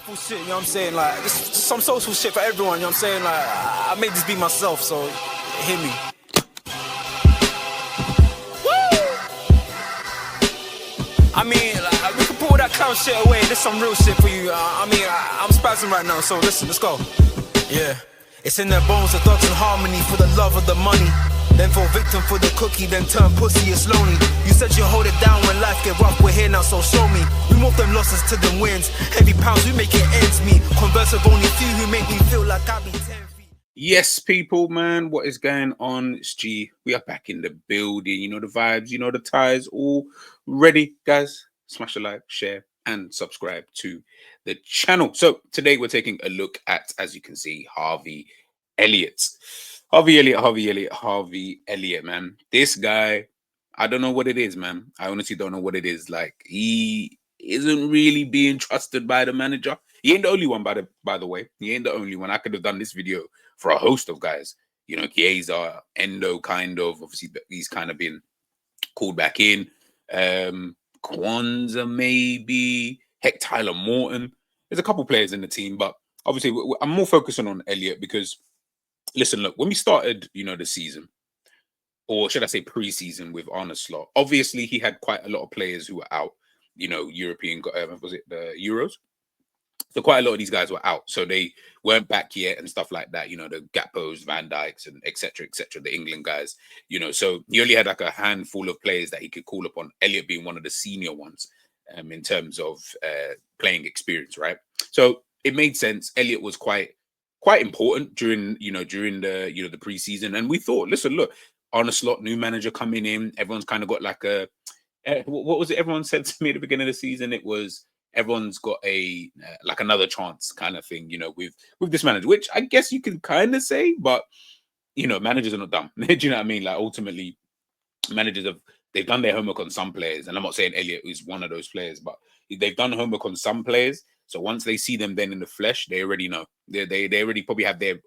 Full shit, you know what I'm saying? Like, it's some social shit for everyone, you know what I'm saying? Like, I made this be myself, so hear me. Woo! I mean, like, we can put all that clown shit away. There's some real shit for you. I'm spazzing right now, so listen, let's go. Yeah. It's in their bones, the thoughts and harmony for the love of the money. Then fall victim for the cookie, then turn pussy, it's lonely. You said you hold it down when life get rough, we're here now, so show me. We move them losses to them wins. Heavy pounds, we make it ends meet. Converse with only few who make me feel like I be 10 feet. Yes, people, man, what is going on? It's G. We are back in the building. You know the vibes, you know the ties, all ready, guys. Smash a like, share, and subscribe to the channel. So today we're taking a look at, as you can see, Harvey Elliot. Harvey Elliot, man. This guy, I don't know what it is, man. I honestly don't know what it is. Like, he isn't really being trusted by the manager. He ain't the only one, by the way. He ain't the only one. I could have done this video for a host of guys. You know, 𝐒𝐔𝐁𝐒, Endo, kind of. Obviously, he's kind of been called back in. Kwanzaa, maybe. Heck, Tyler Morton. There's a couple players in the team, but obviously, I'm more focusing on Elliot because, listen, look, when we started, you know, the season, or should I say pre-season with Arne Slot, obviously he had quite a lot of players who were out, you know, European, was it the Euros? So quite a lot of these guys were out. So they weren't back yet and stuff like that, you know, the Gappos, Van Dijks, and etc., the England guys, you know. So he only had like a handful of players that he could call upon, Elliot being one of the senior ones in terms of playing experience, right? So it made sense. Elliot was quite important during the preseason, and we thought, listen, look, Arne Slot, new manager coming in, everyone's kind of got like a what was it everyone said to me at the beginning of the season? It was everyone's got a like another chance kind of thing, you know, with this manager, which I guess you can kind of say, but you know, managers are not dumb. Do you know what I mean? Like, ultimately, managers they've done their homework on some players, and I'm not saying Elliot is one of those players, but they've done homework on some players. So once they see them then in the flesh, they already know. They already probably have their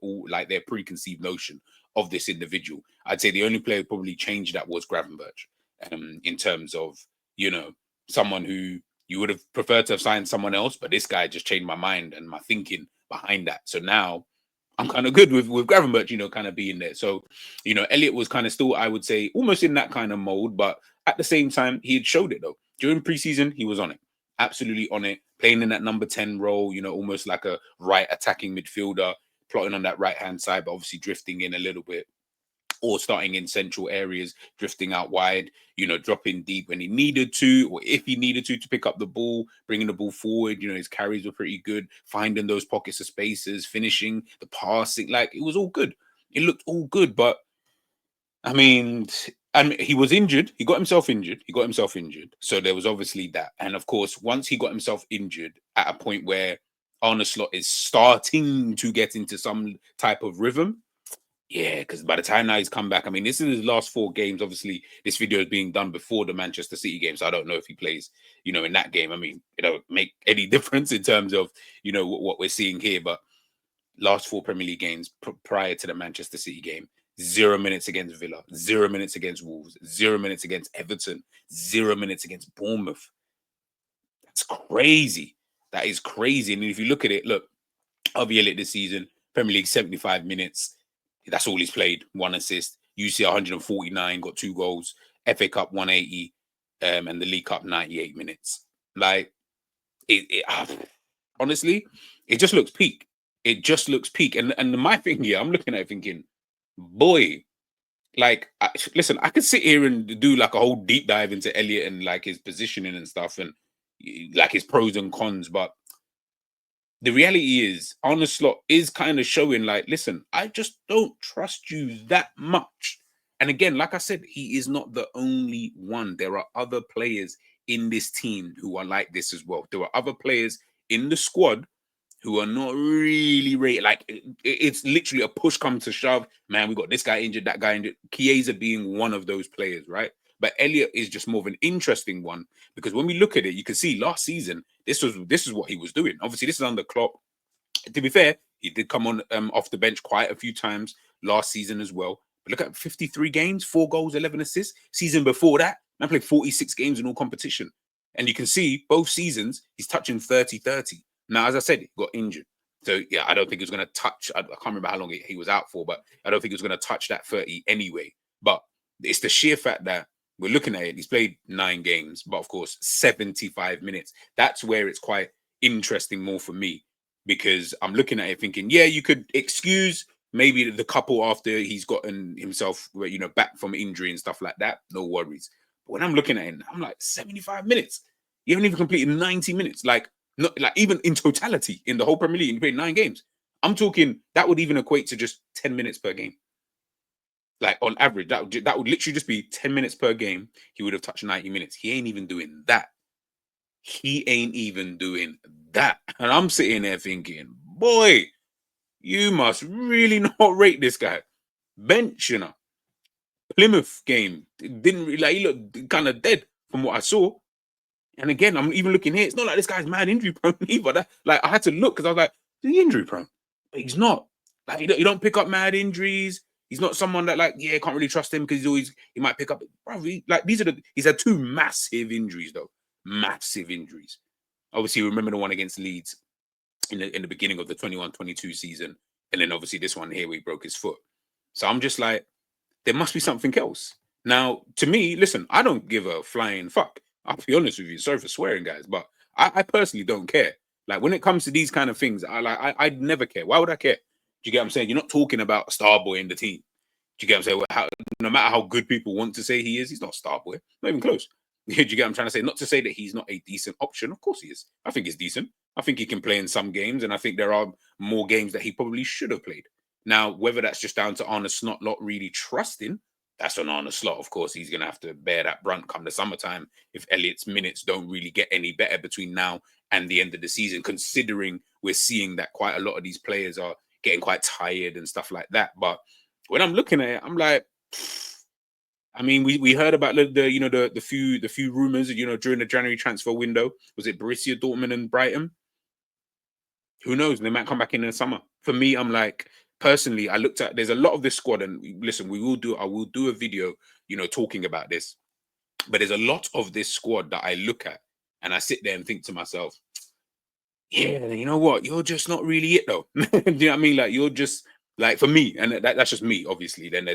preconceived notion of this individual. I'd say the only player who probably changed that was Gravenberch, in terms of, you know, someone who you would have preferred to have signed someone else, but this guy just changed my mind and my thinking behind that. So now I'm kind of good with Gravenberch, you know, kind of being there. So, you know, Elliot was kind of still, I would say, almost in that kind of mold, but at the same time, he had showed it though. During preseason, he was on it. Absolutely on it, playing in that number 10 role, you know, almost like a right attacking midfielder, plotting on that right-hand side, but obviously drifting in a little bit, or starting in central areas, drifting out wide, you know, dropping deep when he needed to, or if he needed to pick up the ball, bringing the ball forward. You know, his carries were pretty good, finding those pockets of spaces, finishing, the passing, like, it was all good. It looked all good, but I mean, he was injured. He got himself injured. So there was obviously that. And of course, once he got himself injured at a point where Arne Slot is starting to get into some type of rhythm, yeah, because by the time now he's come back, I mean, this is his last 4 games. Obviously, this video is being done before the Manchester City game, so I don't know if he plays, you know, in that game. I mean, it don't make any difference in terms of, you know, what we're seeing here. But last 4 Premier League games prior to the Manchester City game, 0 minutes against Villa, 0 minutes against Wolves, 0 minutes against Everton, 0 minutes against Bournemouth. That's crazy. That is crazy. And if you look at it, look, Harvey Elliot this season, Premier League 75 minutes. That's all he's played. 1 assist. UCL 149, got 2 goals. FA Cup 180, and the League Cup 98 minutes. Like, honestly, it just looks peak. It just looks peak. And my thing here, I'm looking at it thinking, boy, like, listen, I could sit here and do like a whole deep dive into Elliot and like his positioning and stuff and like his pros and cons, but the reality is, Arne Slot is kind of showing like, listen, I just don't trust you that much. And again, like I said, he is not the only one. There are other players in this team who are like this as well. There are other players in the squad who are not really rated. Like, it's literally a push come to shove. Man, we got this guy injured, that guy injured. Chiesa being one of those players, right? But Elliot is just more of an interesting one because when we look at it, you can see last season, this is what he was doing. Obviously, this is under Klopp. To be fair, he did come on off the bench quite a few times last season as well. But look at 53 games, 4 goals, 11 assists. Season before that, man played 46 games in all competition. And you can see both seasons, he's touching 30-30. Now, as I said, he got injured. So, yeah, I don't think he was going to touch. I can't remember how long he was out for, but I don't think he was going to touch that 30 anyway. But it's the sheer fact that we're looking at it. He's played 9 games, but of course, 75 minutes. That's where it's quite interesting more for me, because I'm looking at it thinking, yeah, you could excuse maybe the couple after he's gotten himself, back from injury and stuff like that. No worries. But when I'm looking at it, I'm like, 75 minutes. You haven't even completed 90 minutes. Like, not like even in totality in the whole Premier League, you played 9 games. I'm talking that would even equate to just 10 minutes per game. Like on average, that would literally just be 10 minutes per game. He would have touched 90 minutes. He ain't even doing that. He ain't even doing that. And I'm sitting there thinking, boy, you must really not rate this guy. Bench, Plymouth game didn't really, like, he looked kind of dead from what I saw. And again, I'm even looking here. It's not like this guy's mad injury prone either. Like, I had to look because I was like, is he injury prone? But he's not. Like, you don't pick up mad injuries. He's not someone that, like, yeah, can't really trust him because he might pick up. Bro, he's had 2 massive injuries though. Massive injuries. Obviously, remember the one against Leeds in the beginning of the 21-22 season, and then obviously this one here where he broke his foot. So I'm just like, there must be something else. Now, to me, listen, I don't give a flying fuck. I'll be honest with you. Sorry for swearing, guys, but I personally don't care. Like, when it comes to these kind of things, I'd never care. Why would I care? Do you get what I'm saying? You're not talking about a star boy in the team. Do you get what I'm saying? No matter how good people want to say he is, he's not a star boy. Not even close. Do you get what I'm trying to say? Not to say that he's not a decent option. Of course he is. I think he's decent. I think he can play in some games, and I think there are more games that he probably should have played. Now, whether that's just down to Arne Slot not really trusting, that's on Arne Slot. Of course, he's going to have to bear that brunt come the summertime if Elliot's minutes don't really get any better between now and the end of the season, considering we're seeing that quite a lot of these players are getting quite tired and stuff like that. But when I'm looking at it, I'm like, I mean, we heard about the few rumors, during the January transfer window. Was it Borussia Dortmund and Brighton? Who knows? They might come back in the summer. For me, I'm like, personally, I looked at, there's a lot of this squad, and listen, I will do a video, talking about this. But there's a lot of this squad that I look at and I sit there and think to myself, yeah, you know what? You're just not really it though. Do you know what I mean? Like, you're just, like, for me, and that's just me, obviously, then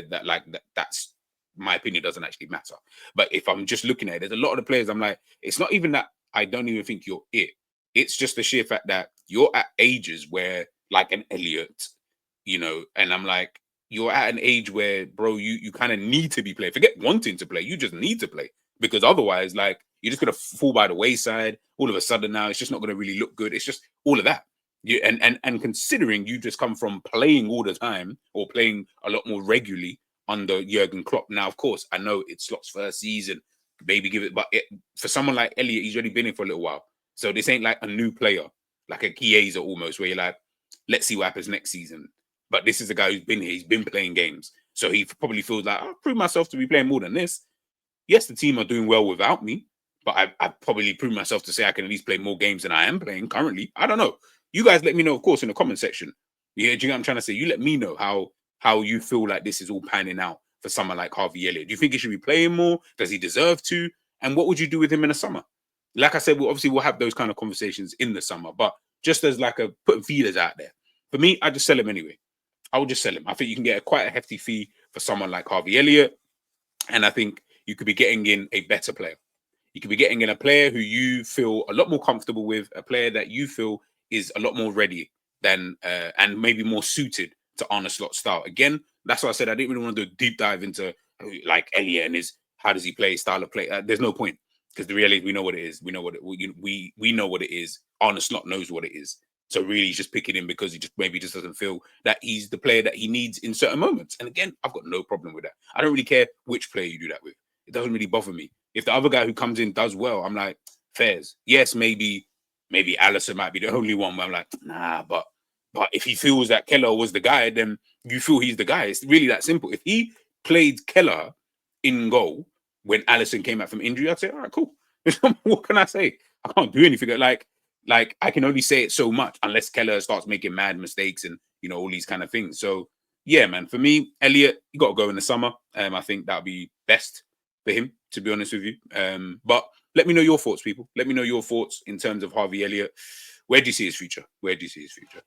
that's my opinion doesn't actually matter. But if I'm just looking at it, there's a lot of the players I'm like, it's not even that I don't even think you're it. It's just the sheer fact that you're at ages where, like an Elliot, and I'm like, you're at an age where, bro, you kind of need to be playing. Forget wanting to play, you just need to play, because otherwise, like, you're just gonna fall by the wayside. All of a sudden now, it's just not gonna really look good. It's just all of that. And considering you just come from playing all the time, or playing a lot more regularly under Jurgen Klopp. Now, of course, I know it's Slot's first season. Maybe give it, but for someone like Elliot, he's already been in for a little while. So this ain't like a new player, like a Chiesa almost, where you're like, let's see what happens next season. But this is a guy who's been here. He's been playing games. So he probably feels like, I'll prove myself to be playing more than this. Yes, the team are doing well without me, but I probably proved myself to say I can at least play more games than I am playing currently. I don't know. You guys let me know, of course, in the comment section. Yeah, do you know what I'm trying to say? You let me know how you feel like this is all panning out for someone like Harvey Elliott. Do you think he should be playing more? Does he deserve to? And what would you do with him in the summer? Like I said, we'll have those kind of conversations in the summer, but just as like a putting feelers out there. For me, I just sell him anyway. I would just sell him. I think you can get quite a hefty fee for someone like Harvey Elliott. And I think you could be getting in a better player. You could be getting in a player who you feel a lot more comfortable with, a player that you feel is a lot more ready than, and maybe more suited to Arne Slot's style. Again, that's why I said I didn't really want to do a deep dive into like Elliott and how does he play, style of play. There's no point, because the reality is we know what it is. We know what we know what it is. Arne Slot knows what it is. So really, he's just picking him because he maybe just doesn't feel that he's the player that he needs in certain moments. And again, I've got no problem with that. I don't really care which player you do that with. It doesn't really bother me. If the other guy who comes in does well, I'm like, fairs. Yes, maybe Alisson might be the only one where I'm like, nah, but if he feels that Kelleher was the guy, then you feel he's the guy. It's really that simple. If he played Kelleher in goal when Alisson came back from injury, I'd say, all right, cool. What can I say? I can't do anything. Like I can only say it so much unless Kelleher starts making mad mistakes and all these kind of things. So yeah, man, for me, Elliot, you got to go in the summer. I think that'll be best for him, to be honest with you. But let me know your thoughts, people. Let me know your thoughts in terms of Harvey Elliott. Where do you see his future? Where do you see his future?